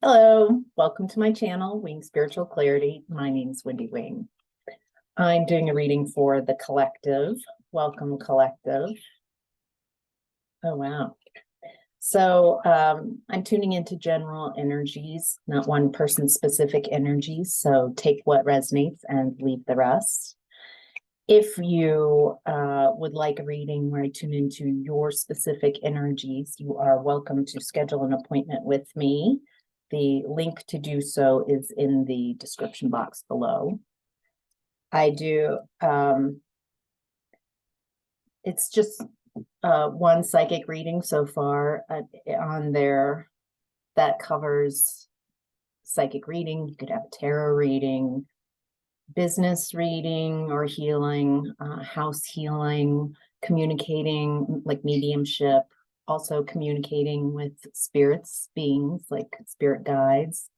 Hello, welcome to my channel, Wing Spiritual Clarity. My name is Wendy Wing. I'm doing a reading for the collective. Welcome, collective. Oh, wow. So I'm tuning into general energies, not one person specific energies. So take what resonates and leave the rest. If you would like a reading where I tune into your specific energies, you are welcome to schedule an appointment with me. The link to do so is in the description box below. I do, it's just one psychic reading so far on there that covers psychic reading. You could have a tarot reading, business reading or healing, house healing, communicating like mediumship, also communicating with spirits, beings like spirit guides.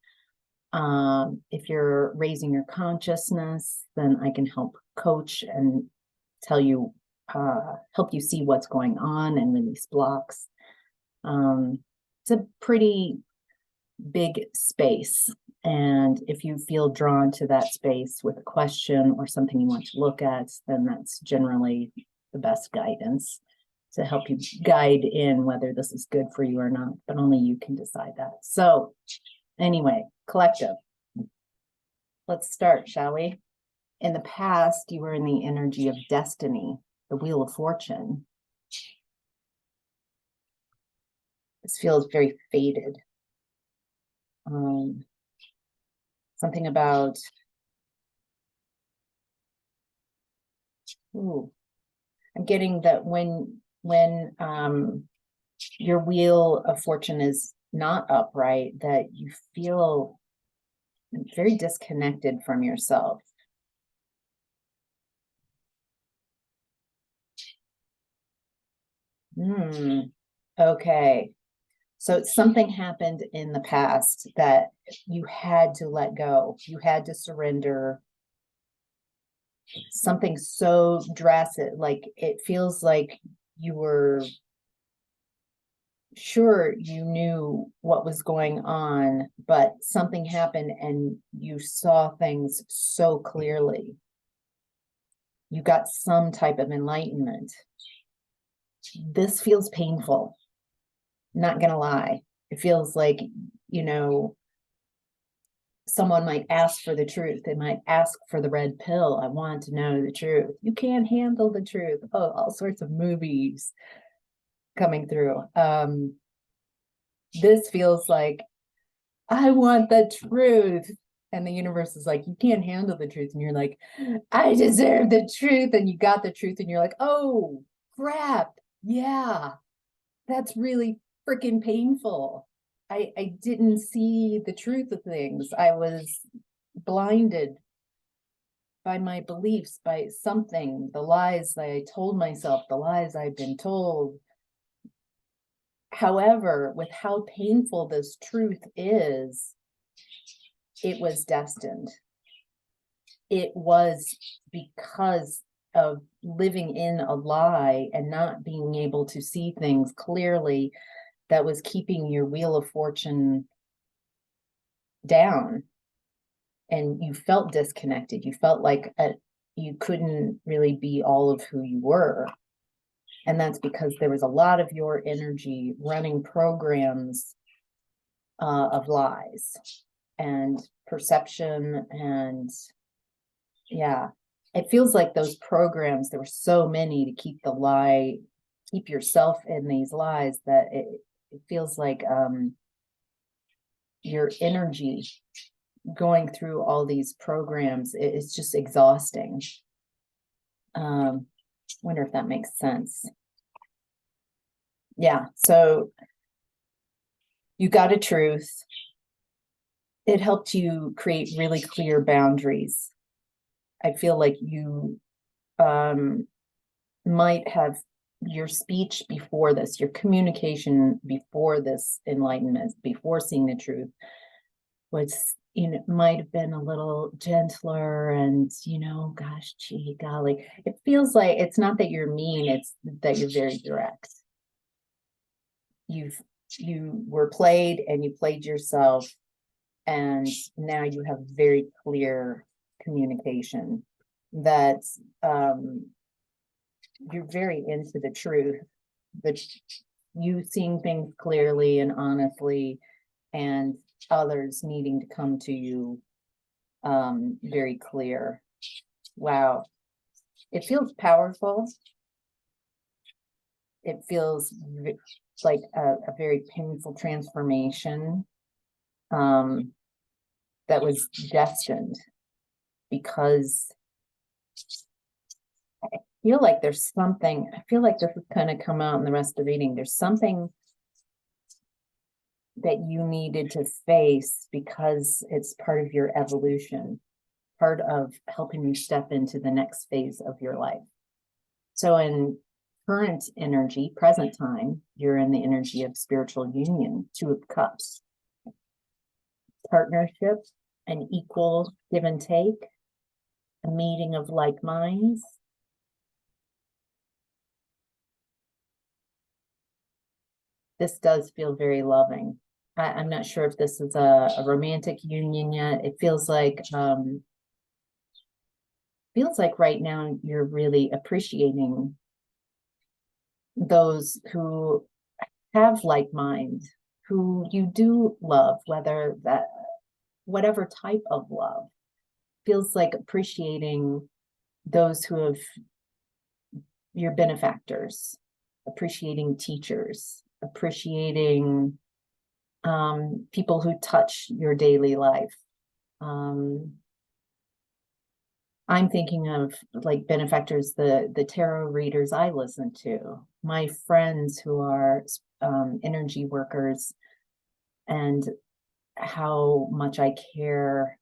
If you're raising your consciousness, then I can help coach and tell you, help you see what's going on and release blocks. It's a pretty big space. And if you feel drawn to that space with a question or something you want to look at, then that's generally the best guidance to help you guide in whether this is good for you or not, but only you can decide that. So anyway, collective, let's start, shall we? In the past, you were in the energy of destiny, the wheel of fortune. This feels very faded. Something about, I'm getting that when your wheel of fortune is not upright, that you feel very disconnected from yourself. Okay. So something happened in the past that you had to let go. You had to surrender. Something so drastic, like it feels like you were sure you knew what was going on, but something happened and you saw things so clearly. You got some type of enlightenment. This feels painful. Not gonna lie. It feels like, someone might ask for the truth. They might ask for the red pill. I want to know the truth. You can't handle the truth. Oh, all sorts of movies coming through. This feels like, I want the truth. And the universe is like, you can't handle the truth. And you're like, I deserve the truth. And you got the truth. And you're like, oh, crap. Yeah, that's really freaking painful. I didn't see the truth of things. I was blinded by my beliefs, by something, the lies that I told myself, the lies I've been told. However, with how painful this truth is, it was destined. It was because of living in a lie and not being able to see things clearly that was keeping your wheel of fortune down. And you felt disconnected. You felt like you couldn't really be all of who you were. And that's because there was a lot of your energy running programs of lies and perception. And yeah, it feels like those programs, there were so many to keep the lie, keep yourself in these lies, that it feels like your energy going through all these programs, it's just exhausting. Wonder if that makes sense. Yeah, so you got a truth. It helped you create really clear boundaries. I feel like you might have your speech before this, your communication before this enlightenment, before seeing the truth, was, might have been a little gentler and, gosh, gee, golly. It feels like it's not that you're mean, it's that you're very direct. You were played and you played yourself, And now you have very clear communication that you're very into the truth, but you seeing things clearly and honestly, and others needing to come to you very clear. Wow. It feels powerful. It feels like a very painful transformation that was destined, because I feel like there's something, I feel like this is kind of come out in the rest of the reading. There's something that you needed to face because it's part of your evolution, part of helping you step into the next phase of your life. So in current energy, present time, you're in the energy of spiritual union, 2 of Cups, partnership, an equal give and take, a meeting of like minds. This does feel very loving. I'm not sure if this is a romantic union yet. It feels like right now you're really appreciating those who have like mind, who you do love, whether that, whatever type of love. Feels like appreciating those who have, your benefactors, appreciating teachers, appreciating people who touch your daily life. I'm thinking of like benefactors, the tarot readers I listen to, my friends who are energy workers, and how much I care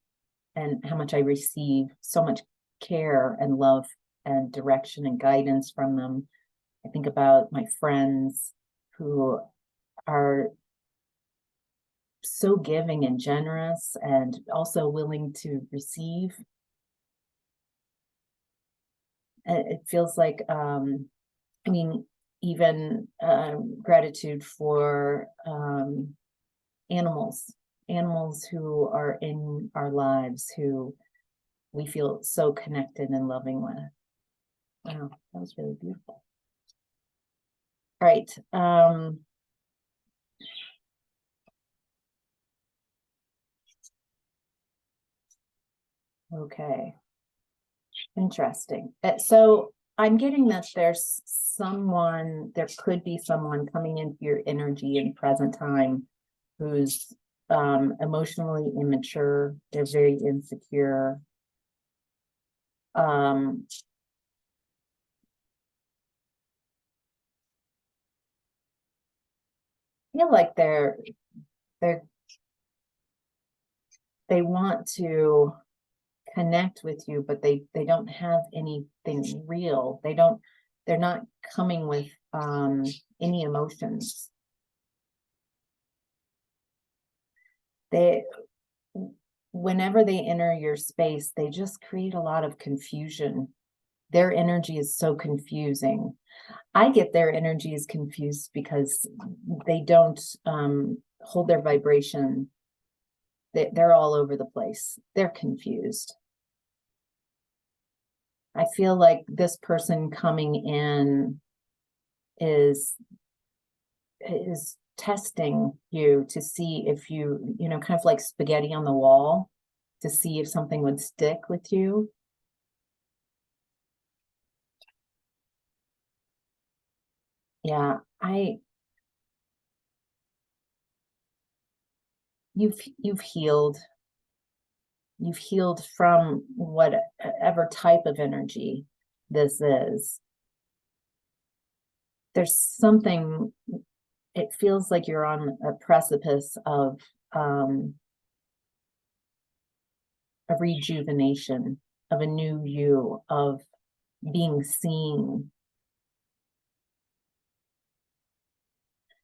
and how much I receive so much care and love and direction and guidance from them. I think about my friends who are so giving and generous and also willing to receive. It feels like, I mean, even gratitude for animals who are in our lives, who we feel so connected and loving with. Wow, that was really beautiful. All right. Okay. Interesting. So I'm getting that there's someone, there could be someone coming into your energy in present time who's emotionally immature. They're very insecure. Feel like they want to connect with you, but they don't have anything real. They're not coming with any emotions. Whenever they enter your space, they just create a lot of confusion. Their energy is so confusing. I get their energy is confused because they don't hold their vibration. They're all over the place. They're confused. I feel like this person coming in is testing you to see if you know, kind of like spaghetti on the wall, to see if something would stick with you. Yeah, you've healed. You've healed from whatever type of energy this is. There's something, it feels like you're on a precipice of a rejuvenation, of a new you, of being seen.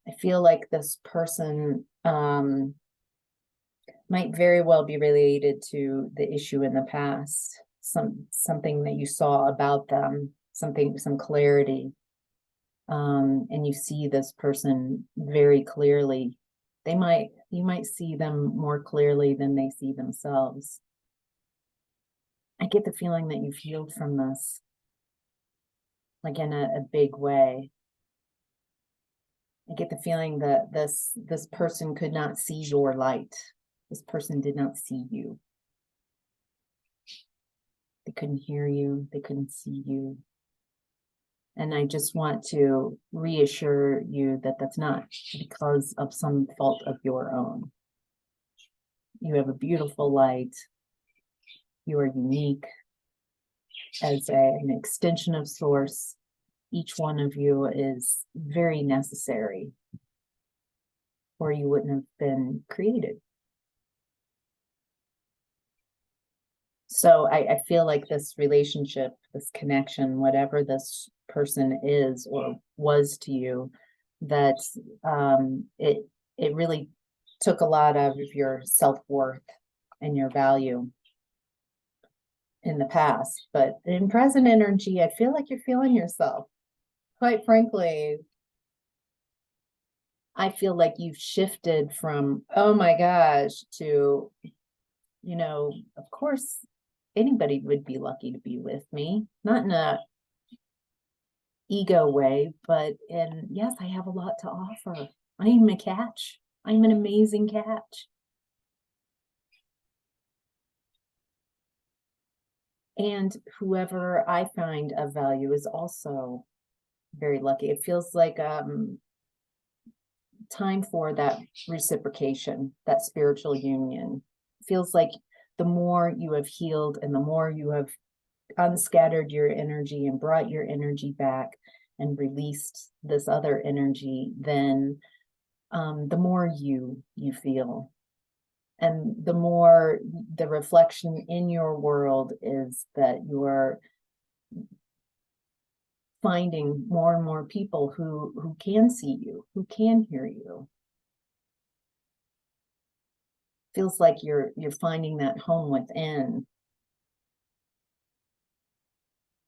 I feel like this person might very well be related to the issue in the past, something that you saw about them, some clarity. And you see this person very clearly, You might see them more clearly than they see themselves. I get the feeling that you've healed from this, like in a big way. I get the feeling that this person could not see your light. This person did not see you. They couldn't hear you. They couldn't see you. And I just want to reassure you that that's not because of some fault of your own. You have a beautiful light. You are unique as an extension of Source. Each one of you is very necessary, or you wouldn't have been created. So I feel like this relationship, this connection, whatever this person is or was to you, that it really took a lot of your self-worth and your value in the past. But in present energy, I feel like you're feeling yourself. Quite frankly, I feel like you've shifted from, oh my gosh, to, of course, anybody would be lucky to be with me. Not in a ego way, but in, yes, I have a lot to offer. I'm a catch. I'm an amazing catch. And whoever I find of value is also very lucky. It feels like time for that reciprocation, that spiritual union. It feels like the more you have healed and the more you have unscattered your energy and brought your energy back and released this other energy, then the more you feel. And the more the reflection in your world is that you're finding more and more people who can see you, who can hear you. Feels like you're finding that home within.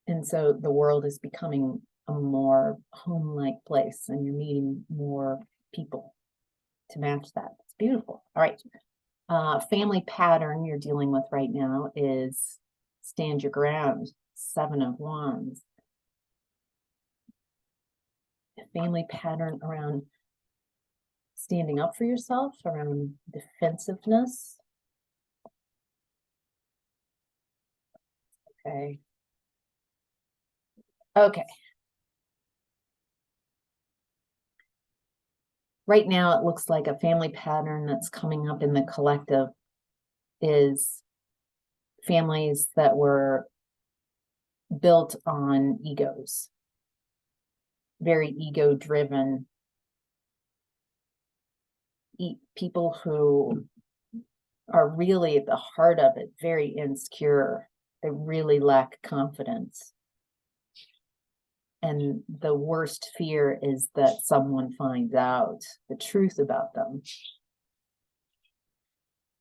And so the world is becoming a more home-like place, and you're meeting more people to match that. It's beautiful. All right. Family pattern you're dealing with right now is stand your ground, 7 of Wands. Family pattern around standing up for yourself, around defensiveness. Okay. Okay. Right now, it looks like a family pattern that's coming up in the collective is families that were built on egos, very ego-driven, people who are really at the heart of it, very insecure. They really lack confidence. And the worst fear is that someone finds out the truth about them.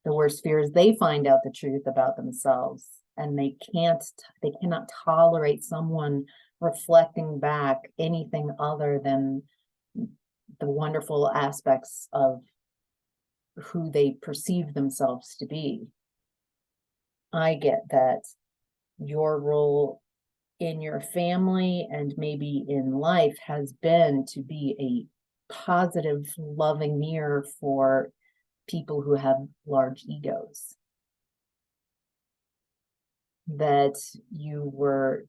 The worst fear is they find out the truth about themselves, and they cannot tolerate someone reflecting back anything other than the wonderful aspects of who they perceive themselves to be. I get that your role in your family and maybe in life has been to be a positive, loving mirror for people who have large egos. That you were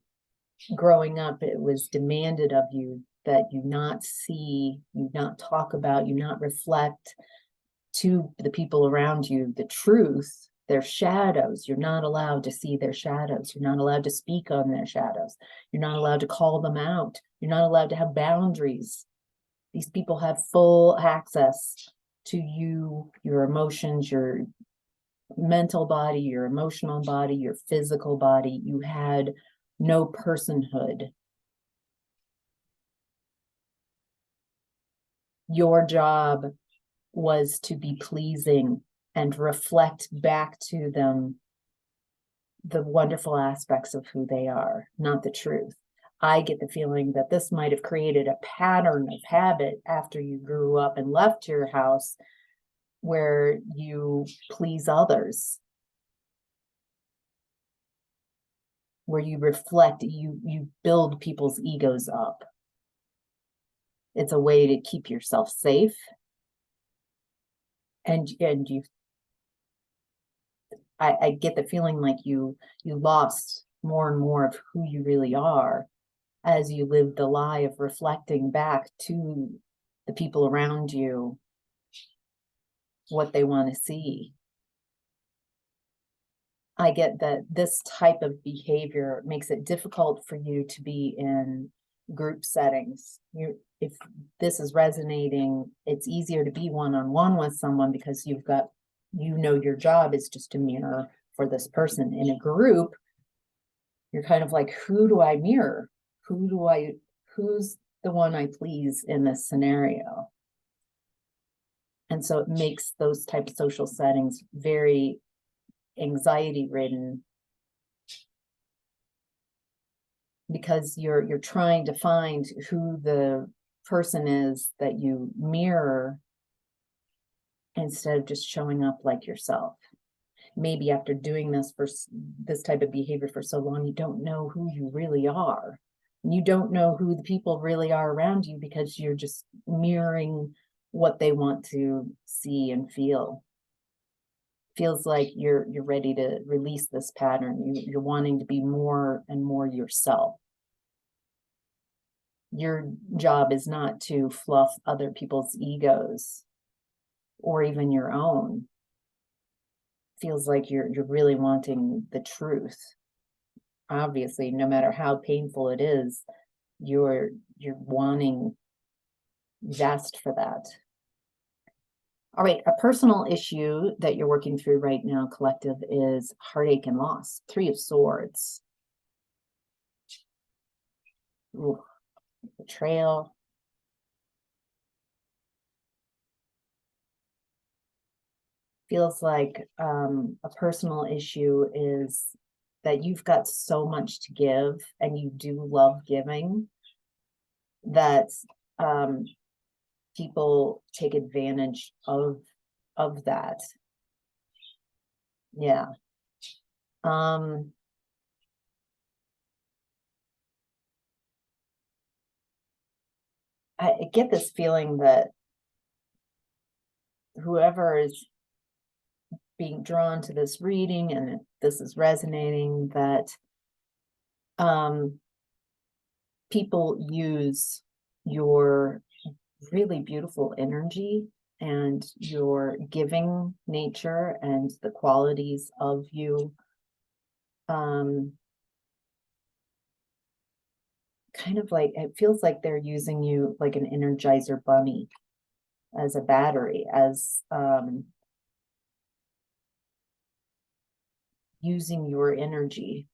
growing up, it was demanded of you that you not see, you not talk about, you not reflect to the people around you the truth, their shadows. You're not allowed to see their shadows. You're not allowed to speak on their shadows. You're not allowed to call them out. You're not allowed to have boundaries. These people have full access to you, your emotions, your mental body, your emotional body, your physical body. You had no personhood. Your job was to be pleasing and reflect back to them the wonderful aspects of who they are, not the truth. I get the feeling that this might have created a pattern of habit after you grew up and left your house, where you please others, where you reflect, you build people's egos up. It's a way to keep yourself safe. And I get the feeling like you lost more and more of who you really are as you live the lie of reflecting back to the people around you what they want to see. I get that this type of behavior makes it difficult for you to be in group settings. If this is resonating, it's easier to be one-on-one with someone because you've got, your job is just to mirror for this person. In a group, you're kind of like, who do I mirror? Who's the one I please in this scenario? And so it makes those type of social settings very anxiety ridden, because you're trying to find who the person is that you mirror instead of just showing up like yourself. Maybe after doing this for this type of behavior for so long, you don't know who you really are. You don't know who the people really are around you because you're just mirroring what they want to see and feel. Feels like you're ready to release this pattern. You're wanting to be more and more yourself. Your job is not to fluff other people's egos or even your own. Feels like you're really wanting the truth. Obviously, no matter how painful it is, you're wanting zest for that. All right, a personal issue that you're working through right now, collective, is heartache and loss. 3 of Swords. Ooh, betrayal. Feels like a personal issue is that you've got so much to give and you do love giving, that people take advantage of that. Yeah. I get this feeling that whoever is being drawn to this reading, and this is resonating, that people use your really beautiful energy and your giving nature and the qualities of you, kind of like, it feels like they're using you like an Energizer bunny, as a battery, as using your energy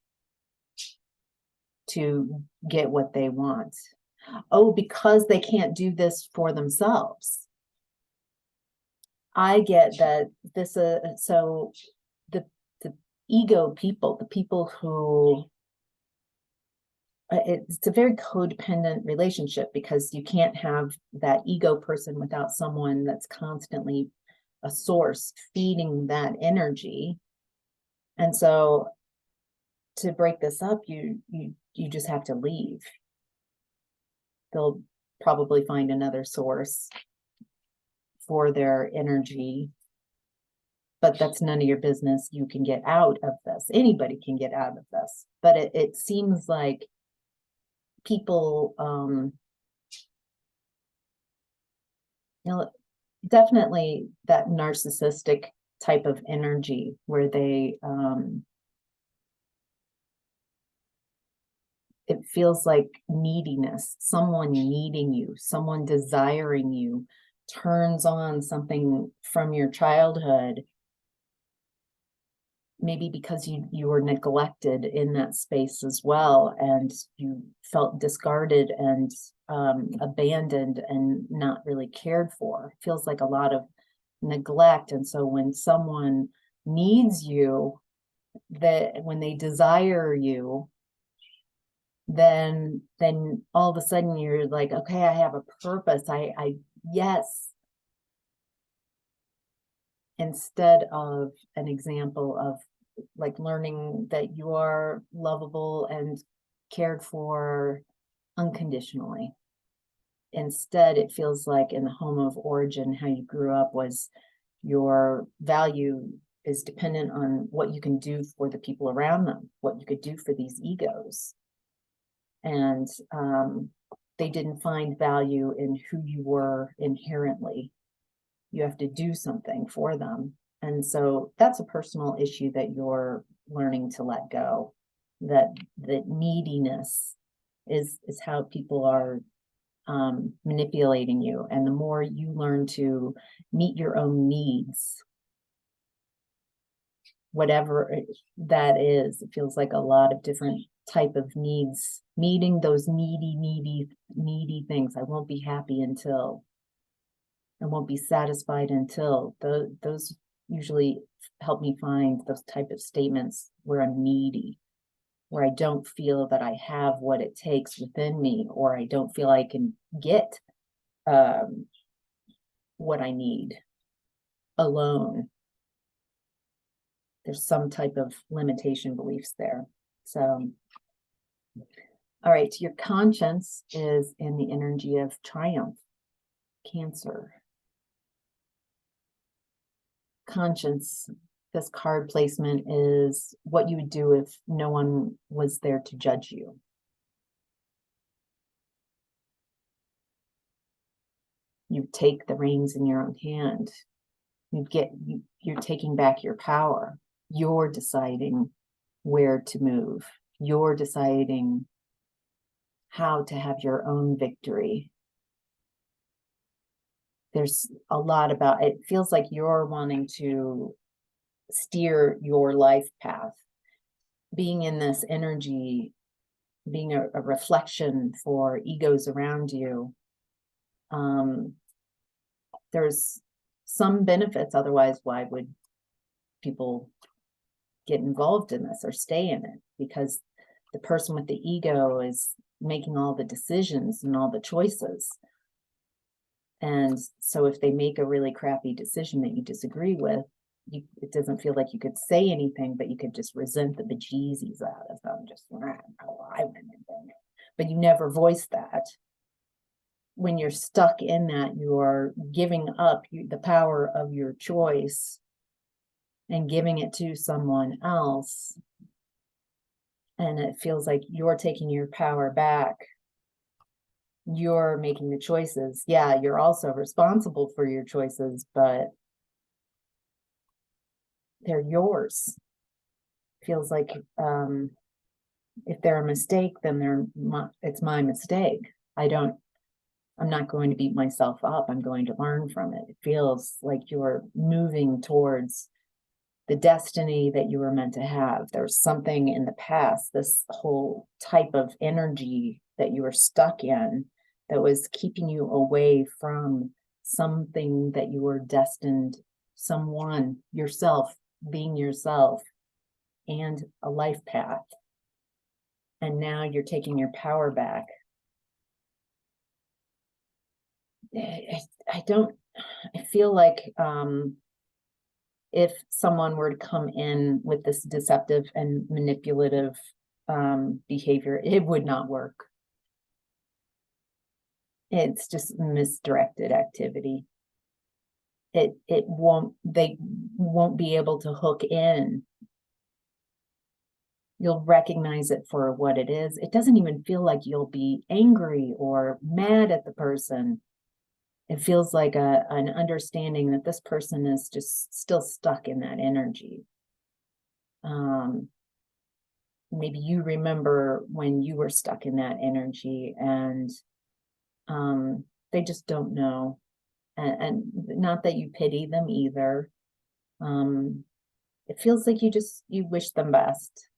to get what they want. Oh, because they can't do this for themselves. I get that this so the ego people, the people who, it's a very codependent relationship, because you can't have that ego person without someone that's constantly a source feeding that energy. And so to break this up, you just have to leave. They'll probably find another source for their energy, but that's none of your business. You can get out of this. Anybody can get out of this. But it seems like people, definitely that narcissistic type of energy where they, it feels like neediness, someone needing you, someone desiring you, turns on something from your childhood, maybe because you were neglected in that space as well, and you felt discarded and abandoned and not really cared for. Feels like a lot of neglect. And so when someone needs you, that when they desire you, then all of a sudden you're like, okay, I have a purpose. I yes. instead of an example of like learning that you are lovable and cared for unconditionally. Instead, it feels like in the home of origin, how you grew up was your value is dependent on what you can do for the people around them, what you could do for these egos. And they didn't find value in who you were inherently. You have to do something for them. And so that's a personal issue that you're learning to let go. That neediness is how people are manipulating you. And the more you learn to meet your own needs, whatever that is, it feels like a lot of different type of needs, meeting those needy things. I won't be happy until, I won't be satisfied until. Those usually help me find those type of statements where I'm needy, where I don't feel that I have what it takes within me, or I don't feel I can get what I need alone. There's some type of limitation beliefs there. So, all right, your conscience is in the energy of triumph, Cancer. Conscience, this card placement is what you would do if no one was there to judge you. You take the reins in your own hand. You're taking back your power. You're deciding where to move. You're deciding how to have your own victory. There's a lot about it. Feels like you're wanting to steer your life path. Being in this energy, being a reflection for egos around you. There's some benefits. Otherwise, why would people get involved in this or stay in it? Because the person with the ego is making all the decisions and all the choices. And so if they make a really crappy decision that you disagree with, it doesn't feel like you could say anything, but you could just resent the bejesus out of them. Just, oh, I went in there. But you never voice that. When you're stuck in that, you're giving up the power of your choice and giving it to someone else. And it feels like you're taking your power back. You're making the choices. Yeah, you're also responsible for your choices, but they're yours. Feels like if they're a mistake, then it's my mistake. I'm not going to beat myself up. I'm going to learn from it. It feels like you're moving towards the destiny that you were meant to have. There's something in the past, this whole type of energy that you were stuck in that was keeping you away from something that you were destined, someone, yourself, being yourself, and a life path. And now you're taking your power back. I feel like if someone were to come in with this deceptive and manipulative behavior, it would not work. It's just misdirected activity. They won't be able to hook in. You'll recognize it for what it is. It doesn't even feel like you'll be angry or mad at the person. It feels like an understanding that this person is just still stuck in that energy. Maybe you remember when you were stuck in that energy, and they just don't know. And not that you pity them either. It feels like you wish them best.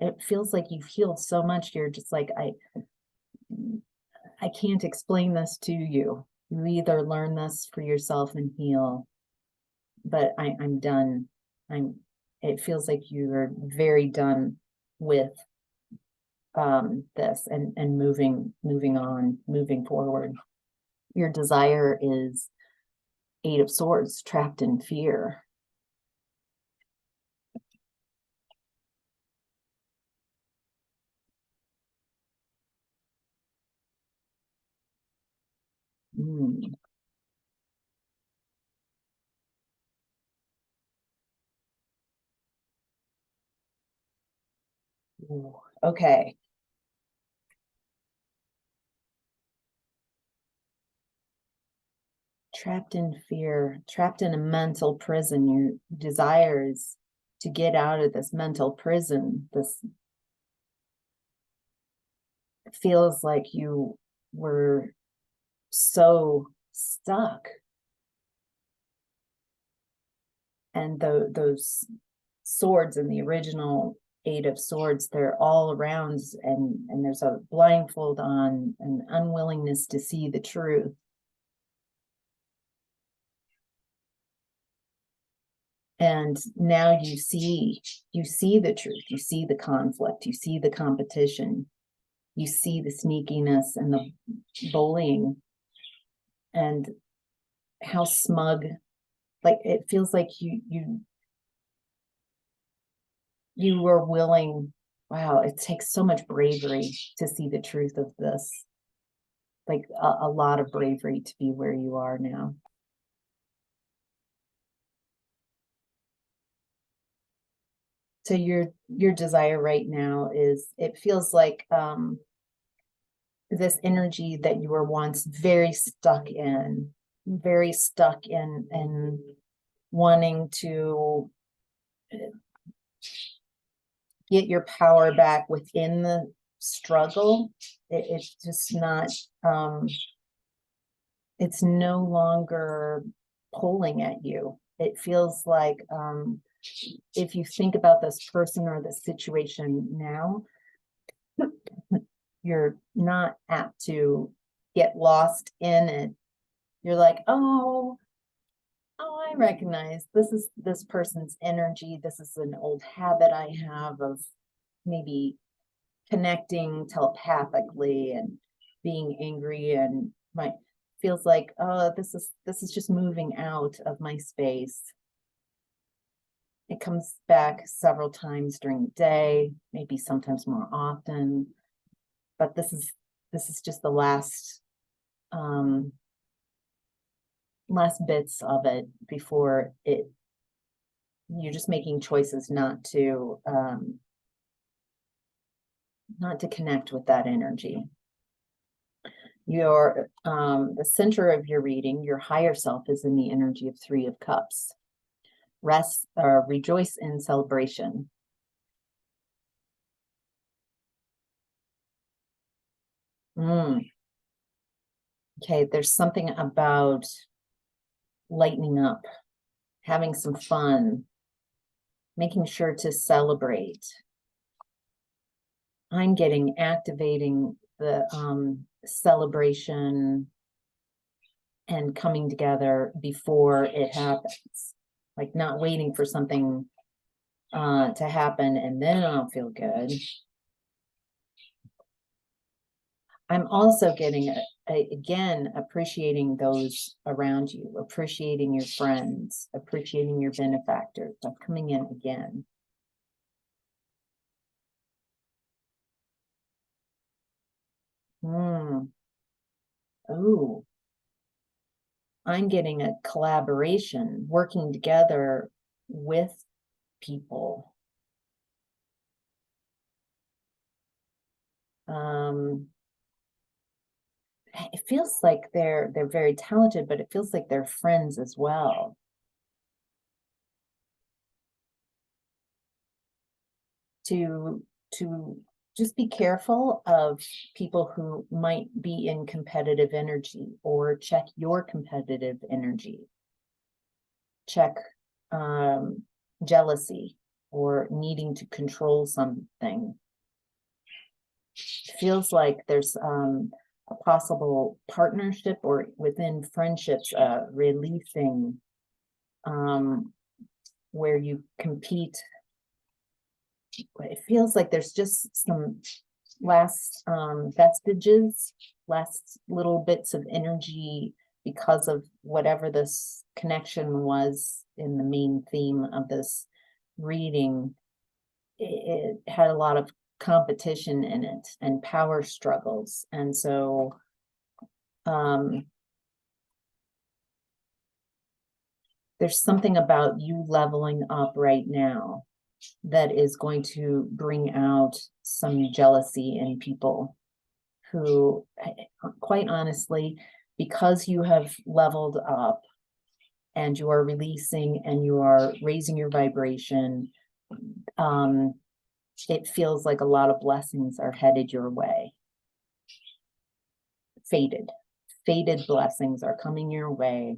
It feels like you've healed so much. You're just like, I can't explain this to you. You either learn this for yourself and heal, but I'm done. It feels like you're very done with this and moving on, moving forward. Your desire is 8 of Swords, trapped in fear. Ooh, okay. Trapped in fear, trapped in a mental prison. Your desires to get out of this mental prison. This feels like you were so stuck. And those swords in the original Eight of Swords, they're all around, and there's a blindfold on, an unwillingness to see the truth. And now you see the truth, you see the conflict, you see the competition, you see the sneakiness and the bullying, and how smug, like it feels like you were willing. Wow, it takes so much bravery to see the truth of this, like a lot of bravery to be where you are now. So your desire right now is, it feels like this energy that you were once very stuck in wanting to get your power back within the struggle. It's just not, it's no longer pulling at you. It feels like, if you think about this person or the situation now, you're not apt to get lost in it. You're like, oh, I recognize this is this person's energy. This is an old habit I have of maybe connecting telepathically and being angry, and my feels like, oh, this is just moving out of my space. It comes back several times during the day, maybe sometimes more often, but this is just the last bits of it before it, you're just making choices not to connect with that energy. Your the center of your reading, your higher self, is in the energy of Three of Cups. Rest or rejoice in celebration. Okay, there's something about lightening up, having some fun, making sure to celebrate. I'm getting activating the celebration and coming together before it happens, like not waiting for something to happen and then I'll feel good. I'm also getting again, appreciating those around you, appreciating your friends, appreciating your benefactors. I'm coming in again. Oh, I'm getting a collaboration, working together with people. It feels like they're very talented, but it feels like they're friends as well. To just be careful of people who might be in competitive energy, or check your competitive energy. Check jealousy or needing to control something. It feels like there's a possible partnership or within friendships, releasing where you compete. It feels like there's just some last vestiges, last little bits of energy because of whatever this connection was in the main theme of this reading. It had a lot of competition in it and power struggles, and so there's something about you leveling up right now that is going to bring out some jealousy in people who, quite honestly, because you have leveled up and you are releasing and you are raising your vibration, it feels like a lot of blessings are headed your way. Fated blessings are coming your way.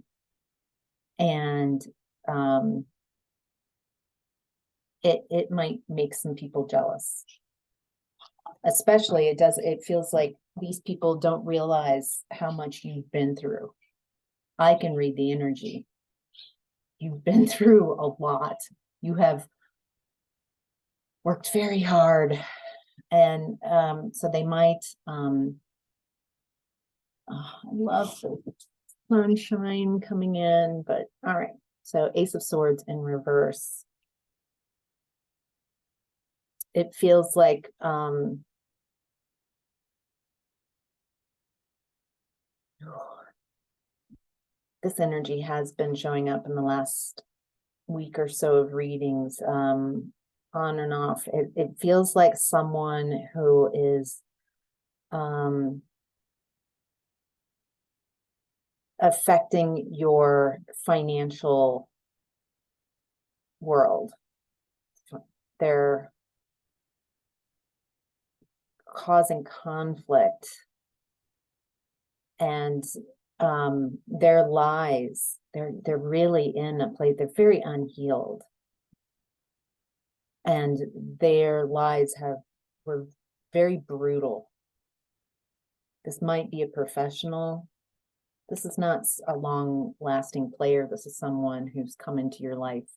And it might make some people jealous. Especially it feels like these people don't realize how much you've been through. I can read the energy. You've been through a lot. You have worked very hard. And so they might, I love the sunshine coming in, but all right. So Ace of Swords in reverse. It feels like this energy has been showing up in the last week or so of readings, on and off. It feels like someone who is affecting your financial world. They're causing conflict, and their lies, they're really in a place, they're very unhealed, and their lies were very brutal. This might be a professional. This is not a long-lasting player. This is someone who's come into your life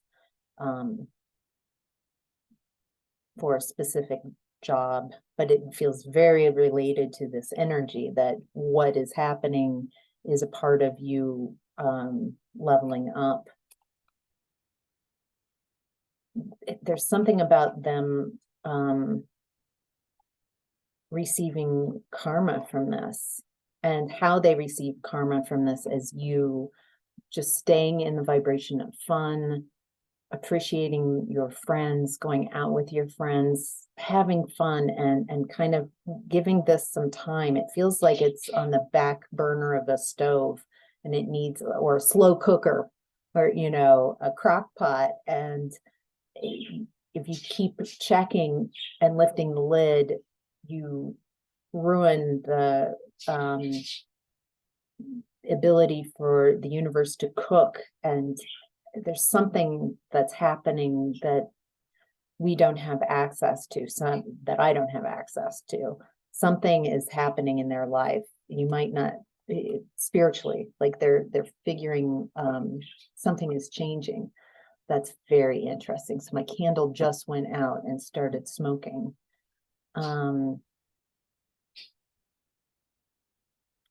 for a specific job, but it feels very related to this energy, that what is happening is a part of you leveling up. There's something about them receiving karma from this, and how they receive karma from this is you just staying in the vibration of fun, appreciating your friends, going out with your friends, having fun, and kind of giving this some time. It feels like it's on the back burner of a stove, and it needs, or a slow cooker, or a crock pot, and if you keep checking and lifting the lid, you ruin the ability for the universe to cook. And there's something that's happening that we don't have access to, that I don't have access to. Something is happening in their life. You might not, spiritually, like they're figuring something is changing. That's very interesting. So my candle just went out and started smoking. I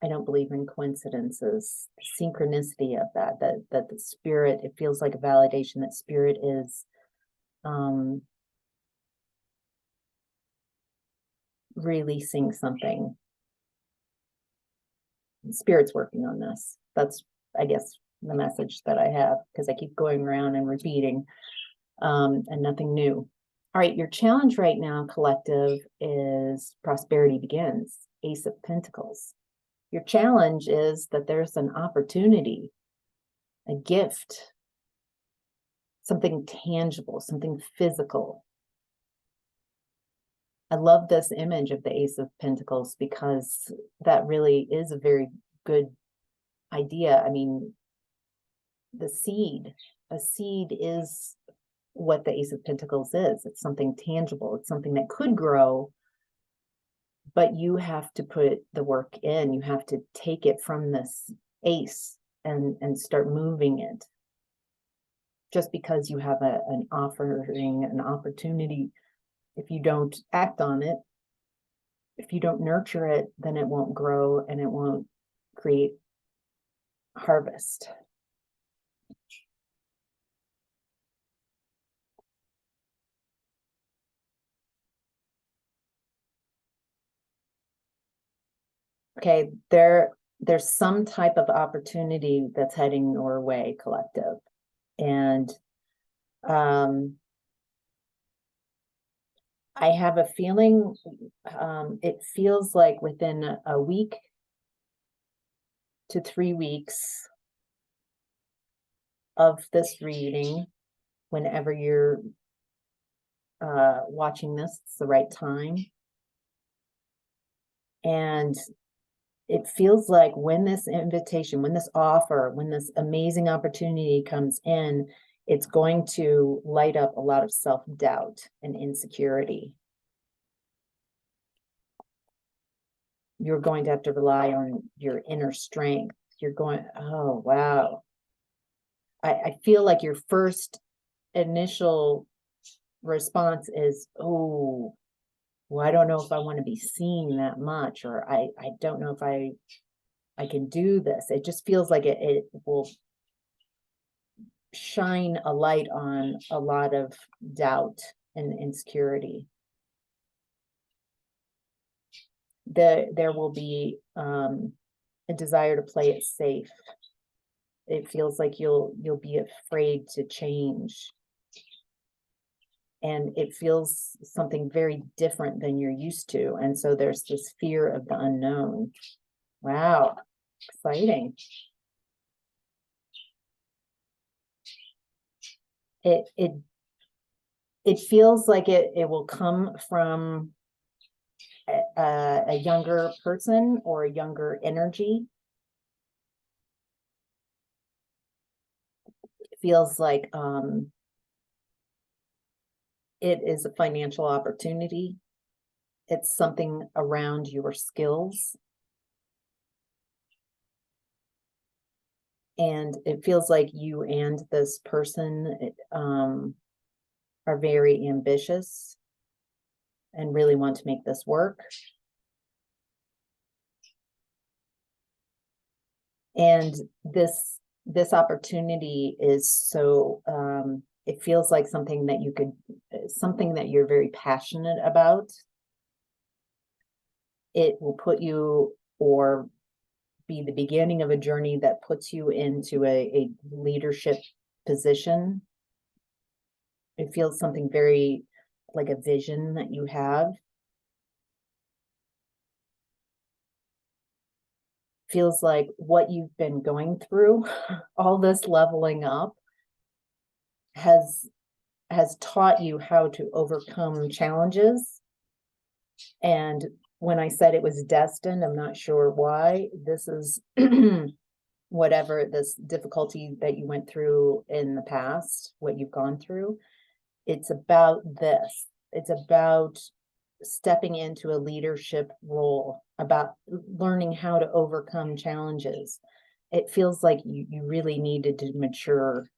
don't believe in coincidences. The synchronicity of that the spirit, it feels like a validation that spirit is releasing something. Spirit's working on this. That's, I guess, the message that I have, because I keep going around and repeating, and nothing new. All right, your challenge right now, collective, is prosperity begins. Ace of Pentacles. Your challenge is that there's an opportunity, a gift, something tangible, something physical. I love this image of the Ace of Pentacles, because that really is a very good idea. I mean, a seed is what the Ace of Pentacles is. It's something tangible. It's something that could grow, but you have to put the work in. You have to take it from this ace and start moving it. Just because you have an offering, an opportunity, if you don't act on it, if you don't nurture it, then it won't grow and it won't create harvest. Okay, there's some type of opportunity that's heading your way, collective. And I have a feeling, it feels like within a week to 3 weeks of this reading, whenever you're watching this, it's the right time. And it feels like when this invitation, when this offer, when this amazing opportunity comes in, it's going to light up a lot of self-doubt and insecurity. You're going to have to rely on your inner strength. You're going, oh, wow. I feel like your first initial response is, oh, well, I don't know if I want to be seen that much, or I don't know if I can do this. It just feels like it will shine a light on a lot of doubt and insecurity. There will be a desire to play it safe. It feels like you'll be afraid to change. And it feels something very different than you're used to. And so there's this fear of the unknown. Wow, exciting. It feels like it will come from a younger person or a younger energy. It feels like it is a financial opportunity. It's something around your skills. And it feels like you and this person are very ambitious and really want to make this work. And this opportunity is so, it feels like something that something that you're very passionate about. It will put you, or be the beginning of a journey that puts you into a leadership position. It feels something very like a vision that you have. Feels like what you've been going through, all this leveling up, has taught you how to overcome challenges. And when I said it was destined, I'm not sure why. This is whatever this difficulty that you went through in the past, what you've gone through, it's about this. It's about stepping into a leadership role, about learning how to overcome challenges. It feels like you really needed to mature.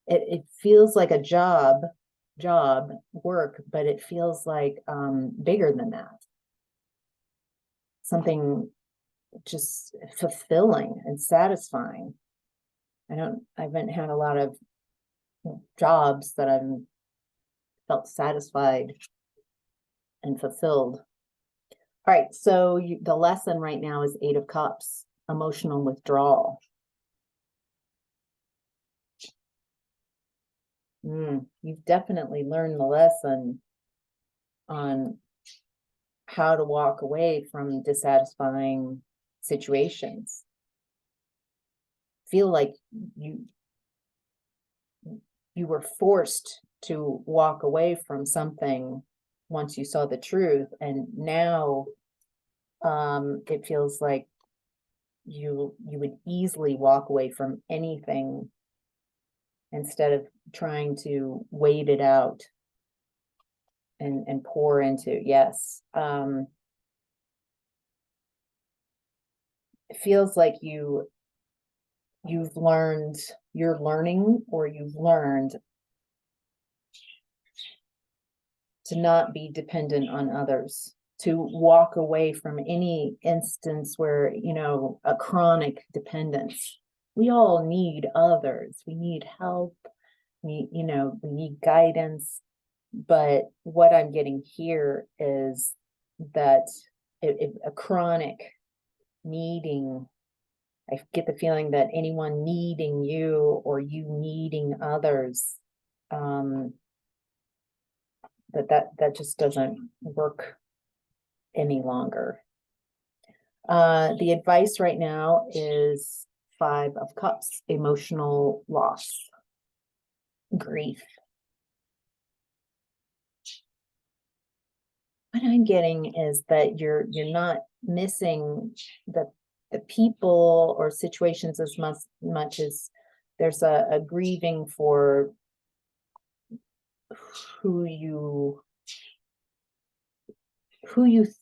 It feels like a job work, but it feels like bigger than that. Something just fulfilling and satisfying. I haven't had a lot of jobs that I've felt satisfied and fulfilled. All right, so the lesson right now is 8 of Cups, emotional withdrawal. You've definitely learned the lesson on how to walk away from dissatisfying situations. Feel like you were forced to walk away from something once you saw the truth, and now it feels like you would easily walk away from anything instead of trying to wait it out and pour into. Yes. It feels like you're learning to not be dependent on others, to walk away from any instance where, a chronic dependence. We all need others. We need help. We need guidance. But what I'm getting here is that a chronic needing I get the feeling that anyone needing you or you needing others, that just doesn't work any longer. The advice right now is 5 of Cups, emotional loss, grief. What I'm getting is that you're not missing the people or situations as much as there's a grieving for who you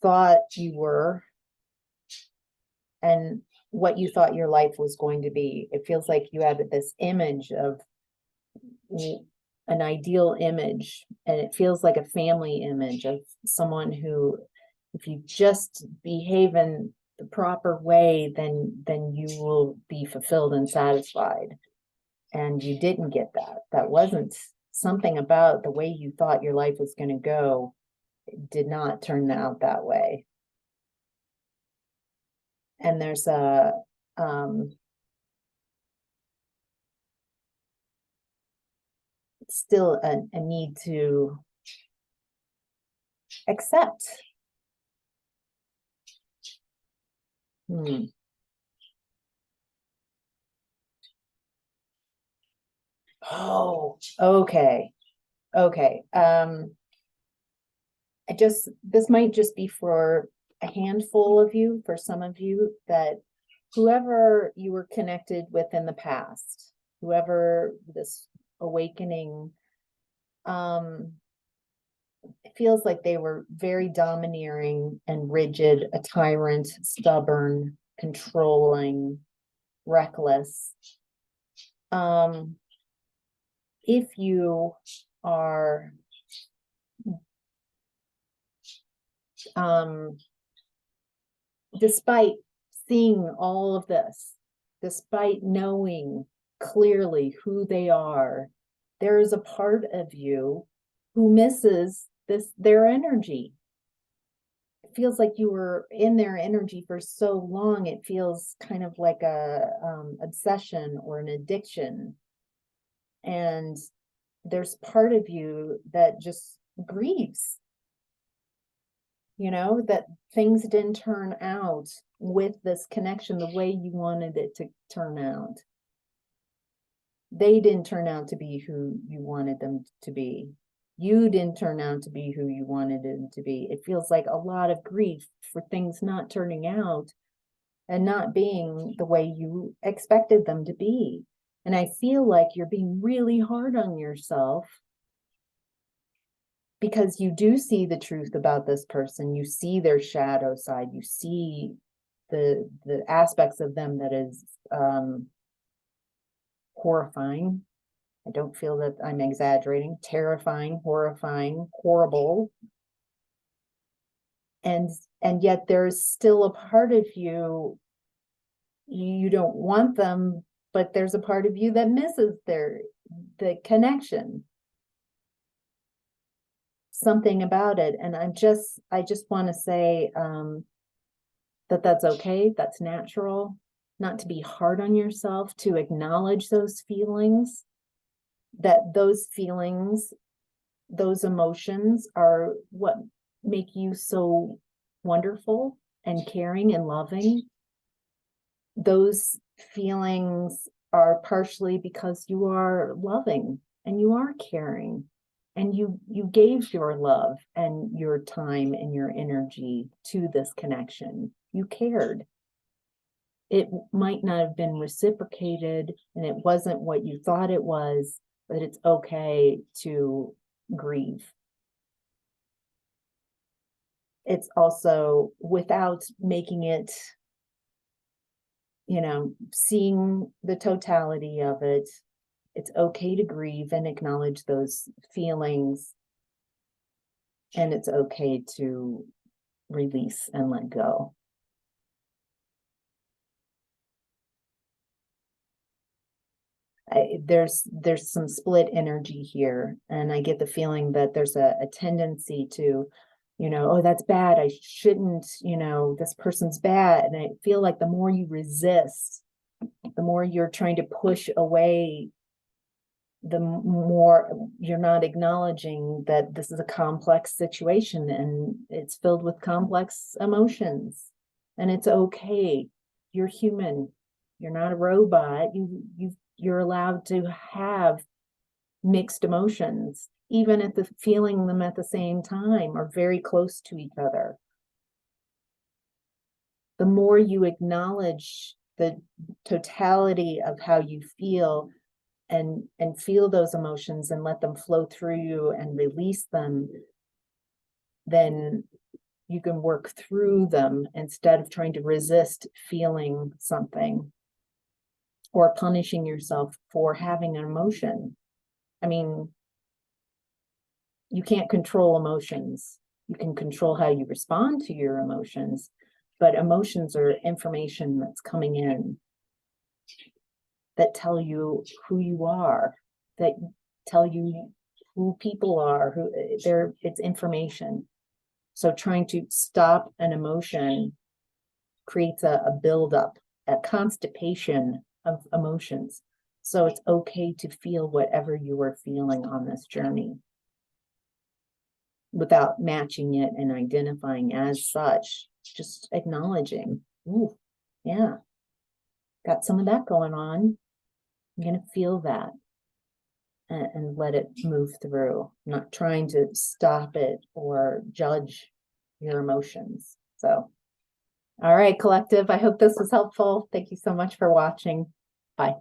thought you were and what you thought your life was going to be. It feels like you have this image of an ideal image, and it feels like a family image of someone who, if you just behave in the proper way, then you will be fulfilled and satisfied. And you didn't get that. That wasn't something about the way you thought your life was going to go. It did not turn out that way. And there's still a need to accept. Oh, okay. Okay. This might just be for a handful of you, for some of you, that whoever you were connected with in the past, whoever this awakening, it feels like they were very domineering and rigid, a tyrant, stubborn, controlling, reckless. If you are despite seeing all of this, despite knowing clearly who they are, there is a part of you who misses their energy. It feels like you were in their energy for so long. It feels kind of like a obsession or an addiction. And there's part of you that just grieves, that things didn't turn out with this connection the way you wanted it to turn out. They didn't turn out to be who you wanted them to be. You didn't turn out to be who you wanted them to be. It feels like a lot of grief for things not turning out and not being the way you expected them to be. And I feel like you're being really hard on yourself because you do see the truth about this person. You see their shadow side. You see the aspects of them that is horrifying. I don't feel that I'm exaggerating. Terrifying, horrifying, horrible. And yet there's still a part of you don't want them, but there's a part of you that misses the connection. Something about it. And I just want to say that's okay. That's natural. Not to be hard on yourself, to acknowledge those feelings, that those feelings, those emotions are what make you so wonderful and caring and loving. Those feelings are partially because you are loving and you are caring, and you gave your love and your time and your energy to this connection. You cared. It might not have been reciprocated and it wasn't what you thought it was, but it's okay to grieve. It's also without making it, seeing the totality of it. It's okay to grieve and acknowledge those feelings. And it's okay to release and let go. There's some split energy here. And I get the feeling that there's a tendency to, oh, that's bad. I shouldn't, this person's bad. And I feel like the more you resist The more you're trying to push away, the more you're not acknowledging that this is a complex situation and it's filled with complex emotions. And it's okay. You're human. You're not a robot. You're allowed to have mixed emotions, even at the feeling them at the same time or very close to each other. The more you acknowledge the totality of how you feel and feel those emotions and let them flow through you and release them, then you can work through them instead of trying to resist feeling something or punishing yourself for having an emotion. I mean, you can't control emotions. You can control how you respond to your emotions, but emotions are information that's coming in that tell you who you are, that tell you who people are, it's information. So trying to stop an emotion creates a buildup, a constipation of emotions. So it's okay to feel whatever you are feeling on this journey without matching it and identifying as such, just acknowledging, ooh, yeah, got some of that going on. I'm going to feel that and let it move through, not trying to stop it or judge your emotions. So, all right, collective, I hope this was helpful. Thank you so much for watching. Bye.